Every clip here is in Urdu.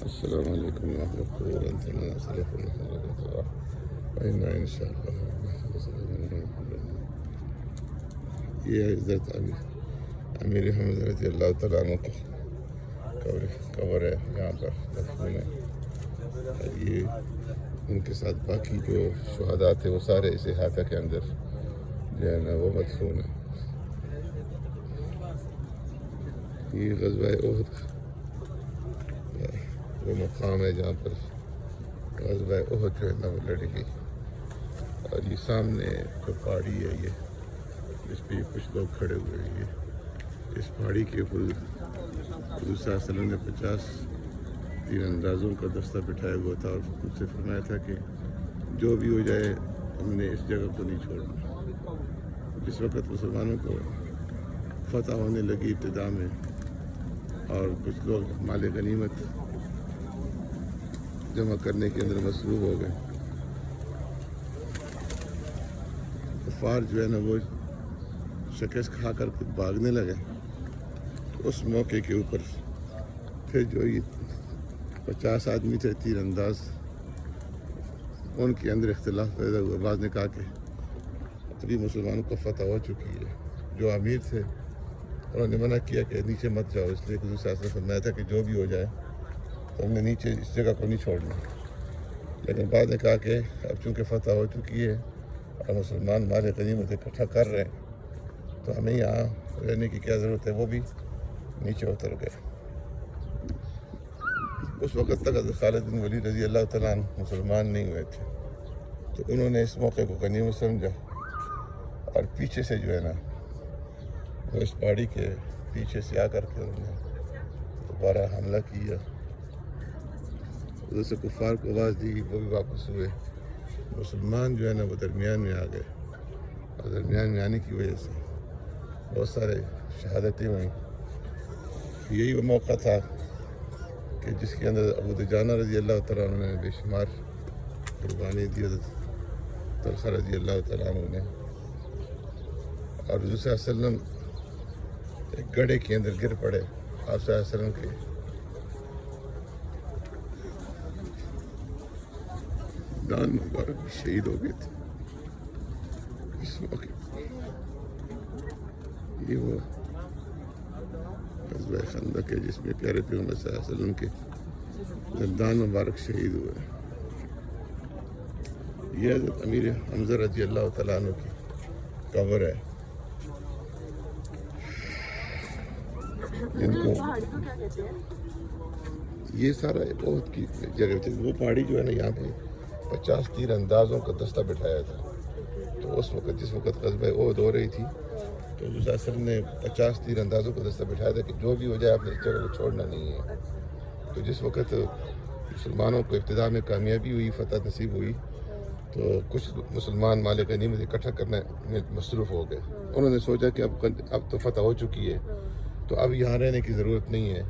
السلام علیکم ورحمۃ اللہ ان شاء اللہ. یہ ہے حضرت امیر حمزہ رضی اللہ تعالیٰ عنہ کا قبر ہے، یہاں پر مدفون ہے. یہ ان کے ساتھ باقی جو شہداء تھے وہ سارے اس احاطہ کے اندر جو ہے نا وہ مدفون ہے. یہ غزوہ احد وہ مقام ہے جہاں پر غزوہ احد جو ہے نا وہ لڑی گئی. اور یہ سامنے جو پہاڑی ہے یہ جس پہ کچھ لوگ کھڑے ہوئے ہیں، یہ اس پہاڑی کے اوپر حضور صلی اللہ علیہ وسلم نے 50 تیر اندازوں کا دستہ بٹھایا ہوا تھا اور ان سے فرمایا تھا کہ جو بھی ہو جائے ہم نے اس جگہ کو نہیں چھوڑنا. جس وقت مسلمانوں کو فتح ہونے لگی ابتدا میں اور کچھ لوگ مال غنیمت جمع کرنے کے اندر مصروف ہو گئے، کفار جو ہے نا وہ شکست کھا کر خود بھاگنے لگے. اس موقع کے اوپر پھر جو یہ 50 آدمی تھے تیر انداز، ان کے اندر اختلاف پیدا ہوا. بعض نے کہا کہ ابھی مسلمانوں کو فتح ہو چکی ہے. جو امیر تھے انہوں نے منع کیا کہ نیچے مت جاؤ، اس لیے کہ دوسرا نے فرمایا تھا کہ جو بھی ہو جائے تو ہم نے نیچے اس جگہ کو نہیں چھوڑنا. لیکن بعد نے کہا کہ اب چونکہ فتح ہو چکی ہے اور مسلمان مال غنیمت اکٹھا کر رہے ہیں تو ہمیں یہاں رہنے کی کیا ضرورت ہے. وہ بھی نیچے اتر گئے. اس وقت تک حضرت خالد بن ولید رضی اللہ تعالیٰ عنہ مسلمان نہیں ہوئے تھے، تو انہوں نے اس موقع کو غنیمت سمجھا اور پیچھے سے جو ہے نا وہ اس پہاڑی کے پیچھے سے آ کر کے انہوں نے دوبارہ حملہ کیا. ادھر سے کفار کو آواز دی، وہ بھی واپس ہوئے. مسلمان جو ہے نا وہ درمیان میں آ گئے اور درمیان میں آنے کی وجہ سے بہت سارے شہادتیں ہوئیں. یہی وہ موقع تھا کہ جس کے اندر ابو دجانہ رضی اللہ تعالیٰ عنہ نے بے شمار قربانی دی، حضرت طلحہ رضی اللہ تعالیٰ عنہ نے. اور حضور صلی اللہ علیہ وسلم ایک گڑھے کے اندر گر پڑے. آپ صلی اللہ علیہ وسلم کے دان مبارک بھی شہید ہو گئے تھے اس موقع پر. یہ وہ غزوہ خندق ہے جس میں پیارے پیغمبر صلی اللہ علیہ وسلم کے دان مبارک شہید ہوئے. یہ حضرت امیر حمزہ رضی اللہ تعالیٰ عنہ کی قبر ہے. جن کو یہ سارا احد کی جگہ تھی. وہ پہاڑی جو ہے نا یہاں پہ 50 تیر اندازوں کا دستہ بٹھایا تھا. تو اس وقت جس وقت غزوہ احد ہو رہی تھی تو حضور صلی اللہ علیہ وسلم نے 50 تیر اندازوں کا دستہ بٹھایا تھا کہ جو بھی ہو جائے آپ نے اس جگہ کو چھوڑنا نہیں ہے. تو جس وقت مسلمانوں کو ابتدا میں کامیابی ہوئی، فتح نصیب ہوئی، تو کچھ مسلمان مال غنیمت اکٹھا کرنے میں مصروف ہو گئے. انہوں نے سوچا کہ اب تو فتح ہو چکی ہے تو اب یہاں رہنے کی ضرورت نہیں ہے.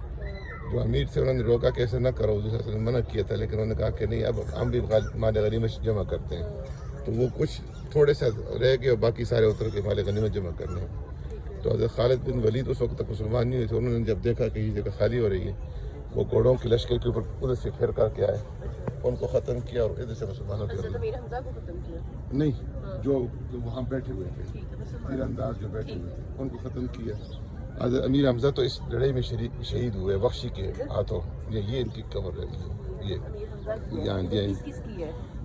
جو امیر تھے انہوں نے روکا کہ ایسے نہ کرو، حضور صلی اللہ علیہ وسلم منع کیا تھا، لیکن انہوں نے کہا کہ نہیں اب ہم بھی مال غنیمت جمع کرتے ہیں. تو وہ کچھ تھوڑے سے رہ گئے اور باقی سارے اتر کے مال غنیمت جمع کرنے. تو حضرت خالد بن ولید اس وقت تک مسلمان نہیں ہوئے تھے. انہوں نے جب دیکھا کہ یہ جگہ خالی ہو رہی ہے، وہ گھوڑوں کے لشکر کے اوپر ادھر سے پھر کر کے آئے، ان کو ختم کیا اور ادھر سے مسلمانوں کے نہیں جو وہاں بیٹھے ہوئے تھے تیر انداز جو بیٹھے ہوئے تھے ان کو ختم کیا. حضرت امیر حمزہ تو اس لڑائی میں شہید ہوئے وحشی کے ہاتھوں. یہ ان کی قبر ہے. یہ یہاں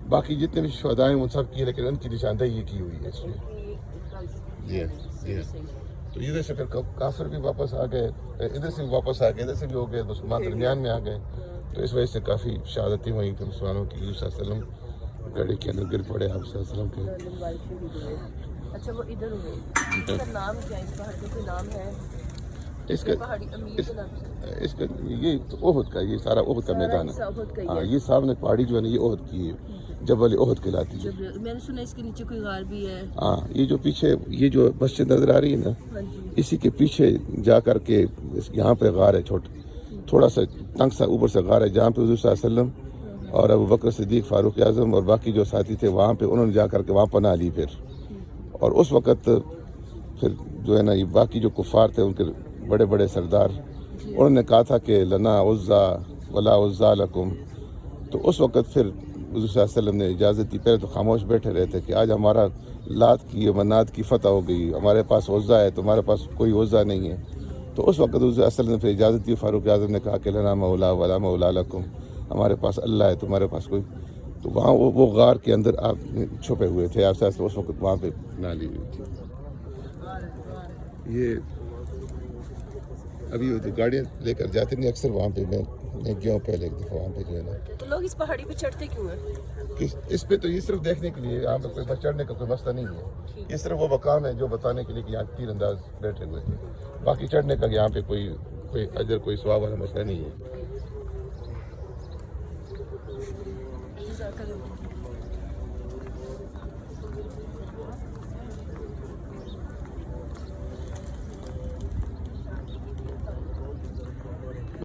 باقی جتنے بھی شہداء ہیں وہ سب کی، لیکن ان کی نشاندہی یہ کی ہوئی ہے اس میں. جی تو ادھر سے پھر کافر بھی واپس آ گئے، ادھر سے بھی واپس آ گئے، ادھر سے بھی ہو گئے، مسلمان درمیان میں آ گئے. تو اس وجہ سے کافی شہادتیں ہوئیں کہ مسلمانوں کی. حضور صلی اللہ علیہ وسلم گاڑی کے اندر گر پڑے آپ صلی اللہ علیہ وسلم کے. اچھا وہ ادھر ہوئے. اس کا نام کیا ہے؟ اس پہاڑ کا کوئی نام ہے؟ اس کا یہ تو احد کا، یہ سارا احد کا میدان ہے. ہاں یہ سامنے پہاڑی جو ہے نا یہ احد کی ہے، جبل احد کہلاتی ہے. میں نے سنا اس کے نیچے کوئی غار بھی ہے. ہاں یہ جو پیچھے یہ جو مسجد نظر آ رہی ہے نا، اسی کے پیچھے جا کر کے یہاں پہ غار ہے چھوٹا، تھوڑا سا تنگ سا اوپر سے غار ہے جہاں پہ حضور صلی اللہ علیہ وسلم اور ابو بکر صدیق، فاروق اعظم اور باقی جو ساتھی تھے وہاں پہ انہوں نے جا کر کے وہاں پناہ لی. پھر اور اس وقت پھر جو ہے نا یہ باقی جو کفار تھے ان کے بڑے بڑے سردار، انہوں نے کہا تھا کہ لنا عزا ولا عزا لکم. تو اس وقت پھر حضور صلی اللہ علیہ وسلم نے اجازت دی. پہلے تو خاموش بیٹھے رہتے کہ آج ہمارا لات کی منات کی فتح ہو گئی, ہمارے پاس عزا ہے, تمہارے پاس کوئی عزا نہیں ہے. تو اس وقت حضور صلی اللہ علیہ وسلم نے پھر اجازت دی. فاروق اعظم نے کہا کہ لنا مولا ولا مولا لکم, ہمارے پاس اللہ ہے, تمہارے پاس کوئی. تو وہاں وہ غار کے اندر آپ چھپے ہوئے تھے. آپ سے اس وقت وہاں پہ بنا لی ہوئی تھی. یہ ابھی جو گاڑیاں لے کر جاتے نہیں اکثر وہاں پہ, میں گیا ہوں پہلے ایک دفعہ وہاں پہ جو ہے نا. تو لوگ اس پہاڑی پہ چڑھتے کیوں ہیں؟ اس پہ تو یہ صرف دیکھنے کے لیے, یہاں پہ کوئی بس چڑھنے کا کوئی مسئلہ نہیں ہے. یہ صرف وہ مقام ہے جو بتانے کے لیے کہ یہاں تیر انداز بیٹھے ہوئے تھے. باقی چڑھنے کا یہاں پہ کوئی اجر کوئی ثواب والا مسئلہ نہیں ہے.